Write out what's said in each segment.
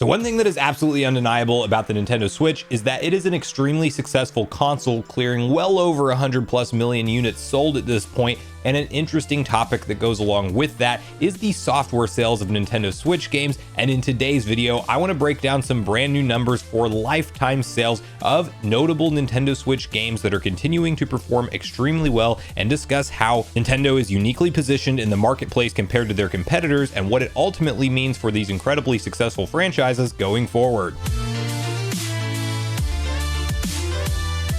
So one thing that is absolutely undeniable about the Nintendo Switch is that it is an extremely successful console, clearing well over 100+ million units sold at this point. And an interesting topic that goes along with that is the software sales of Nintendo Switch games. And in today's video, I want to break down some brand new numbers for lifetime sales of notable Nintendo Switch games that are continuing to perform extremely well, and discuss how Nintendo is uniquely positioned in the marketplace compared to their competitors and what it ultimately means for these incredibly successful franchises going forward.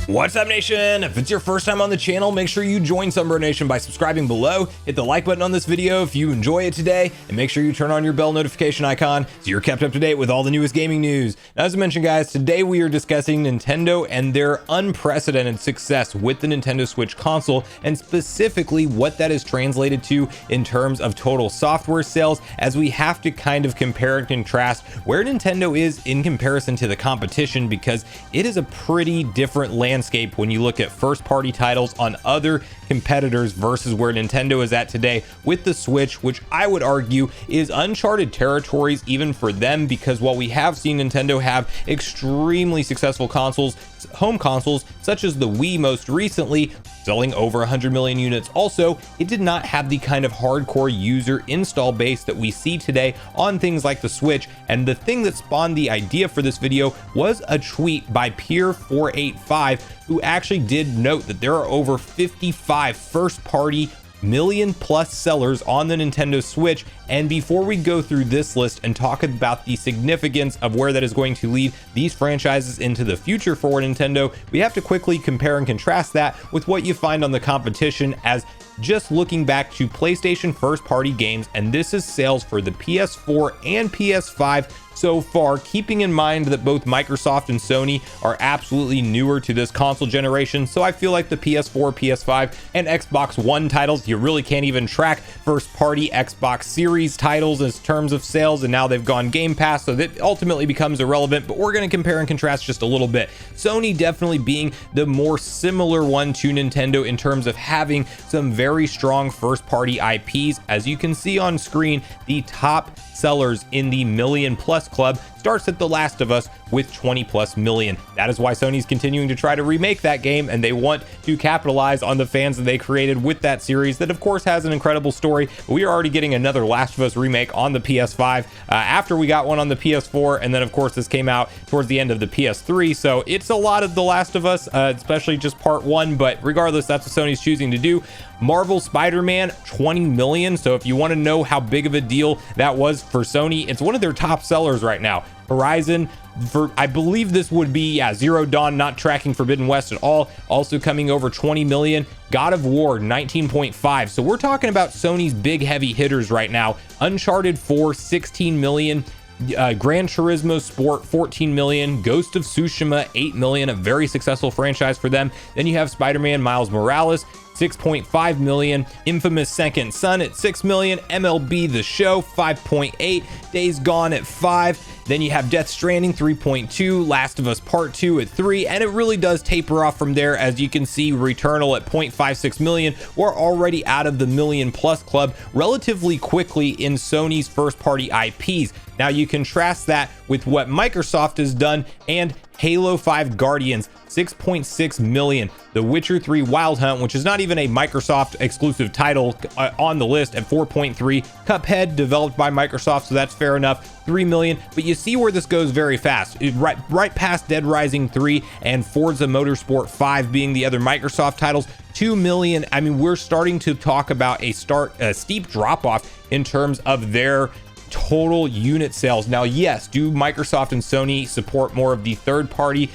What's up, Nation? If it's your first time on the channel, make sure you join Sunbro Nation by subscribing below, hit the like button on this video if you enjoy it today, and make sure you turn on your bell notification icon so you're kept up to date with all the newest gaming news. Now, as I mentioned, guys, today we are discussing Nintendo and their unprecedented success with the Nintendo Switch console, and specifically what that is translated to in terms of total software sales, as we have to kind of compare and contrast where Nintendo is in comparison to the competition, because it is a pretty different landscape when you look at first-party titles on other competitors versus where Nintendo is at today with the Switch, which I would argue is uncharted territories even for them, because while we have seen Nintendo have extremely successful consoles, home consoles such as the Wii most recently, selling over 100 million units also, it did not have the kind of hardcore user install base that we see today on things like the Switch. And the thing that spawned the idea for this video was a tweet by Peer485, who actually did note that there are over 55 first-party million-plus sellers on the Nintendo Switch. And before we go through this list and talk about the significance of where that is going to lead these franchises into the future for Nintendo, we have to quickly compare and contrast that with what you find on the competition, as just looking back to PlayStation first-party games, and this is sales for the PS4 and PS5 so far, keeping in mind that both Microsoft and Sony are absolutely newer to this console generation. So I feel like the PS4, PS5, and Xbox One titles, you really can't even track first-party Xbox Series titles in terms of sales, and now they've gone Game Pass, so that ultimately becomes irrelevant. But we're going to compare and contrast just a little bit. Sony definitely being the more similar one to Nintendo in terms of having some very strong first-party IPs. As you can see on screen, the top sellers in the million-plus club starts at The Last of Us with 20+ million. That is why Sony's continuing to try to remake that game, and they want to capitalize on the fans that they created with that series that of course has an incredible story. We are already getting another Last of Us remake on the PS5 after we got one on the PS4, and then of course this came out towards the end of the PS3, so it's a lot of The Last of Us, especially just part one. But regardless, that's what Sony's choosing to do. Marvel Spider-Man, 20 million. So if you want to know how big of a deal that was for Sony, it's one of their top sellers right now. Horizon, for I believe this would be Zero Dawn, not tracking Forbidden West at all, also coming over 20 million. God of War, 19.5. So we're talking about Sony's big heavy hitters right now. Uncharted 4, 16 million. Gran Turismo Sport, 14 million. Ghost of Tsushima, 8 million, a very successful franchise for them. Then you have Spider-Man Miles Morales, 6.5 million. Infamous Second Son at 6 million. MLB The Show, 5.8. Days Gone at 5. Then you have Death Stranding, 3.2, Last of Us Part 2 at 3, and it really does taper off from there. As you can see, Returnal at 0.56 million. We're already out of the million-plus club relatively quickly in Sony's first-party IPs. Now you contrast that with what Microsoft has done, and Halo 5 Guardians, 6.6 million. The Witcher 3 Wild Hunt, which is not even a Microsoft exclusive title, on the list at 4.3. Cuphead, developed by Microsoft, so that's fair enough, 3 million. But you see where this goes very fast. Right past Dead Rising 3 and Forza Motorsport 5 being the other Microsoft titles, 2 million. I mean, we're starting to talk about a steep drop off in terms of their total unit sales. Now, yes, do Microsoft and Sony support more of the third-party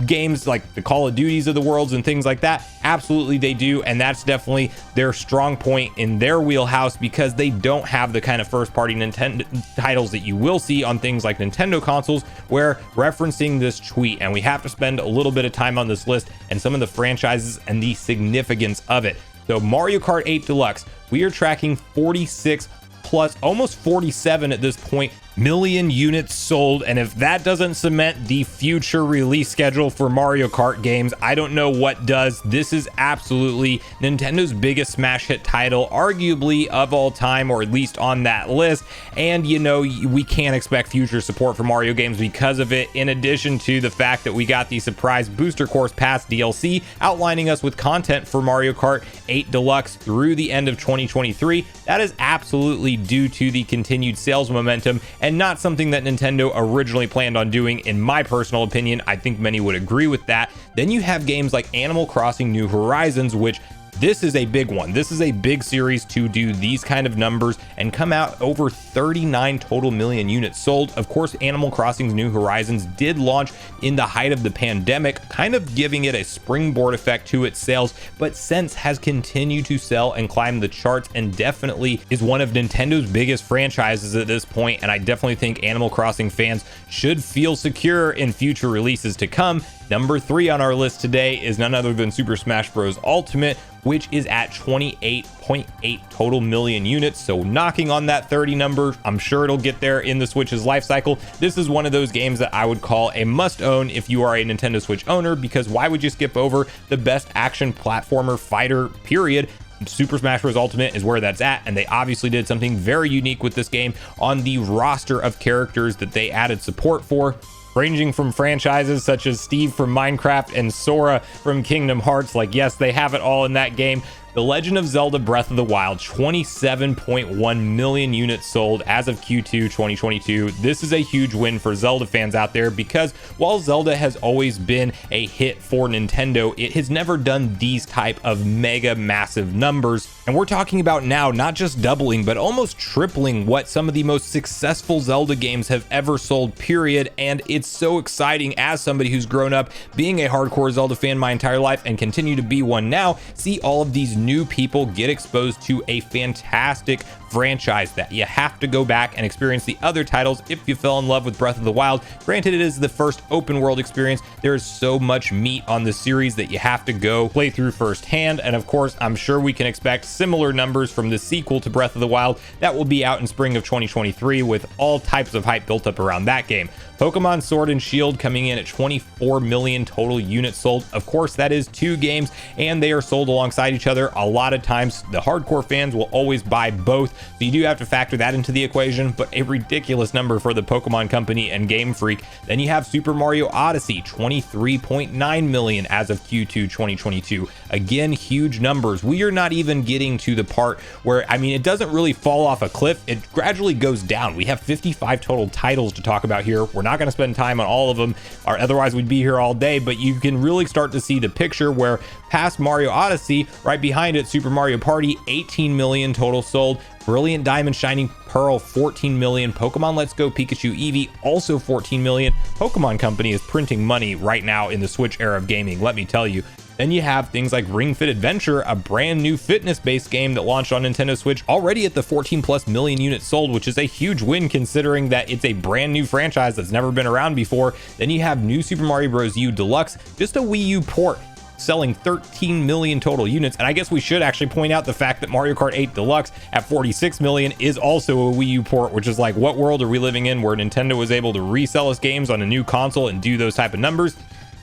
games like the Call of Duties of the worlds and things like that? Absolutely they do, and that's definitely their strong point in their wheelhouse, because they don't have the kind of first-party Nintendo titles that you will see on things like Nintendo consoles. Where referencing this tweet, and we have to spend a little bit of time on this list and some of the franchises and the significance of it. So Mario Kart 8 Deluxe, we are tracking 46 plus, almost 47 at this point, million units sold, and if that doesn't cement the future release schedule for Mario Kart games, I don't know what does. This is absolutely Nintendo's biggest smash hit title, arguably of all time, or at least on that list. And you know, we can't expect future support for Mario games because of it, in addition to the fact that we got the surprise Booster Course Pass DLC outlining us with content for Mario Kart 8 Deluxe through the end of 2023. That is absolutely due to the continued sales momentum, and not something that Nintendo originally planned on doing, in my personal opinion. I think many would agree with that. Then you have games like Animal Crossing New Horizons, which this is a big one. This is a big series to do these kind of numbers and come out over 39 total million units sold. Of course, Animal Crossing's New Horizons did launch in the height of the pandemic, kind of giving it a springboard effect to its sales, but since has continued to sell and climb the charts, and definitely is one of Nintendo's biggest franchises at this point. And I definitely think Animal Crossing fans should feel secure in future releases to come. Number 3 on our list today is none other than Super Smash Bros. Ultimate, which is at 28.8 total million units. So knocking on that 30 number. I'm sure it'll get there in the Switch's life cycle. This is one of those games that I would call a must own if you are a Nintendo Switch owner, because why would you skip over the best action platformer fighter, period? Super Smash Bros. Ultimate is where that's at, and they obviously did something very unique with this game on the roster of characters that they added support for, ranging from franchises such as Steve from Minecraft and Sora from Kingdom Hearts. Like, yes, they have it all in that game. The Legend of Zelda Breath of the Wild, 27.1 million units sold as of Q2 2022. This is a huge win for Zelda fans out there, because while Zelda has always been a hit for Nintendo, it has never done these type of mega massive numbers. And we're talking about now not just doubling, but almost tripling what some of the most successful Zelda games have ever sold, period. And it's so exciting, as somebody who's grown up being a hardcore Zelda fan my entire life and continue to be one now, see all of these new people get exposed to a fantastic franchise that you have to go back and experience the other titles if you fell in love with Breath of the Wild. Granted, it is the first open world experience. There is so much meat on the series that you have to go play through firsthand. And of course, I'm sure we can expect similar numbers from the sequel to Breath of the Wild that will be out in spring of 2023, with all types of hype built up around that game. Pokemon Sword and Shield coming in at 24 million total units sold. Of course, that is 2 games, and they are sold alongside each other. A lot of times the hardcore fans will always buy both, so you do have to factor that into the equation, but a ridiculous number for the Pokemon Company and Game Freak. Then you have Super Mario Odyssey, 23.9 million as of Q2 2022. Again, huge numbers. We are not even getting to the part where, I mean, it doesn't really fall off a cliff. It gradually goes down. We have 55 total titles to talk about here. We're not going to spend time on all of them, or otherwise we'd be here all day, but you can really start to see the picture where past Mario Odyssey, right behind it, Super Mario Party, 18 million total sold. Brilliant Diamond Shining Pearl, 14 million. Pokemon Let's Go Pikachu Eevee, also 14 million. Pokemon Company is printing money right now in the Switch era of gaming, let me tell you. Then you have things like Ring Fit Adventure, a brand new fitness-based game that launched on Nintendo Switch, already at the 14+ million units sold, which is a huge win considering that it's a brand new franchise that's never been around before. Then you have New Super Mario Bros. U Deluxe, just a Wii U port, selling 13 million total units. And I guess we should actually point out the fact that Mario Kart 8 Deluxe at 46 million is also a Wii U port, which is like, what world are we living in where Nintendo was able to resell its games on a new console and do those type of numbers?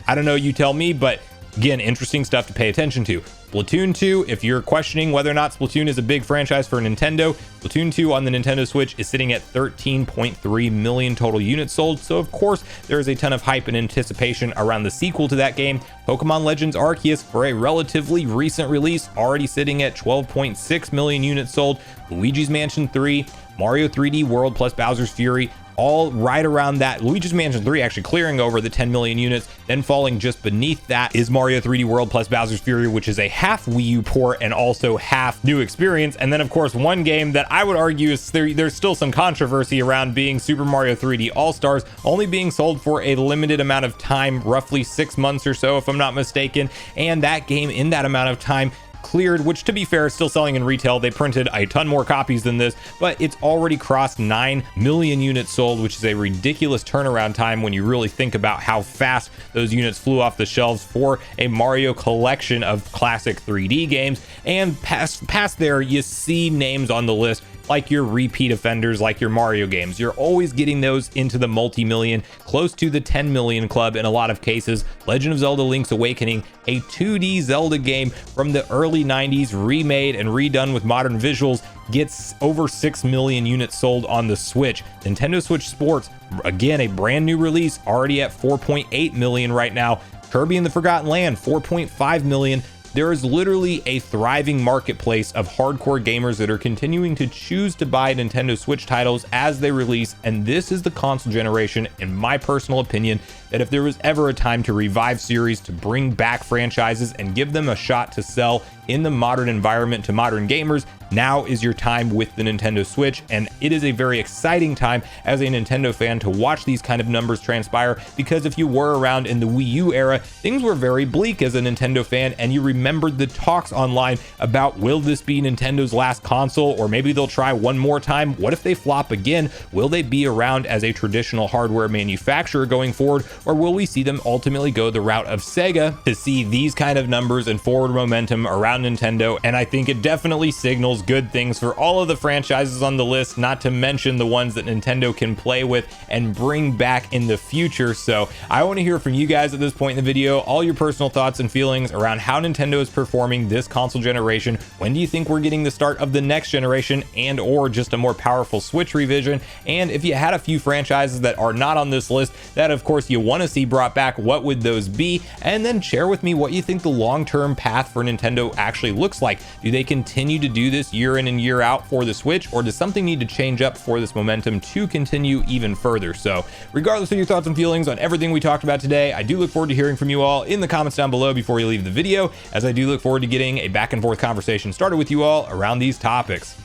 I don't know, you tell me, but again, interesting stuff to pay attention to. Splatoon 2, if you're questioning whether or not Splatoon is a big franchise for Nintendo, Splatoon 2 on the Nintendo Switch is sitting at 13.3 million total units sold. So of course, there is a ton of hype and anticipation around the sequel to that game. Pokemon Legends Arceus, for a relatively recent release, already sitting at 12.6 million units sold. Luigi's Mansion 3, Mario 3D World plus Bowser's Fury, all right around that. Luigi's Mansion 3 actually clearing over the 10 million units. Then falling just beneath that is Mario 3D World plus Bowser's Fury, which is a half Wii U port and also half new experience. And then of course, one game that I would argue is there's still some controversy around being Super Mario 3D All-Stars, only being sold for a limited amount of time, roughly 6 months or so, if I'm not mistaken. And that game in that amount of time cleared, which to be fair is still selling in retail. They printed a ton more copies than this, but it's already crossed 9 million units sold, which is a ridiculous turnaround time when you really think about how fast those units flew off the shelves for a Mario collection of classic 3D games. And past there, you see names on the list like your repeat offenders, like your Mario games. You're always getting those into the multi-million, close to the 10 million club in a lot of cases. Legend of Zelda Link's Awakening, a 2D Zelda game from the early 90s, remade and redone with modern visuals, gets over 6 million units sold on the Switch. Nintendo Switch Sports, again, a brand new release, already at 4.8 million right now. Kirby and the Forgotten Land, 4.5 million. There is literally a thriving marketplace of hardcore gamers that are continuing to choose to buy Nintendo Switch titles as they release, and this is the console generation, in my personal opinion, that if there was ever a time to revive series, to bring back franchises and give them a shot to sell in the modern environment to modern gamers, now is your time with the Nintendo Switch. And it is a very exciting time as a Nintendo fan to watch these kind of numbers transpire, because if you were around in the Wii U era, things were very bleak as a Nintendo fan, and you remembered the talks online about, will this be Nintendo's last console, or maybe they'll try one more time? What if they flop again? Will they be around as a traditional hardware manufacturer going forward, or will we see them ultimately go the route of Sega? To see these kind of numbers and forward momentum around Nintendo, and I think it definitely signals good things for all of the franchises on the list, not to mention the ones that Nintendo can play with and bring back in the future. So I want to hear from you guys at this point in the video, all your personal thoughts and feelings around how Nintendo is performing this console generation. When do you think we're getting the start of the next generation, and or just a more powerful Switch revision? And if you had a few franchises that are not on this list that of course you want to see brought back, what would those be? And then share with me what you think the long-term path for Nintendo actually looks like. Do they continue to do this year in and year out for the Switch, or does something need to change up for this momentum to continue even further? So regardless of your thoughts and feelings on everything we talked about today, I do look forward to hearing from you all in the comments down below before you leave the video, as I do look forward to getting a back and forth conversation started with you all around these topics.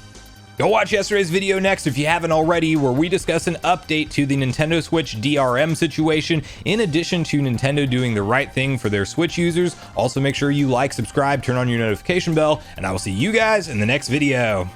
Go watch yesterday's video next if you haven't already, where we discuss an update to the Nintendo Switch DRM situation, in addition to Nintendo doing the right thing for their Switch users. Also make sure you like, subscribe, turn on your notification bell, and I will see you guys in the next video.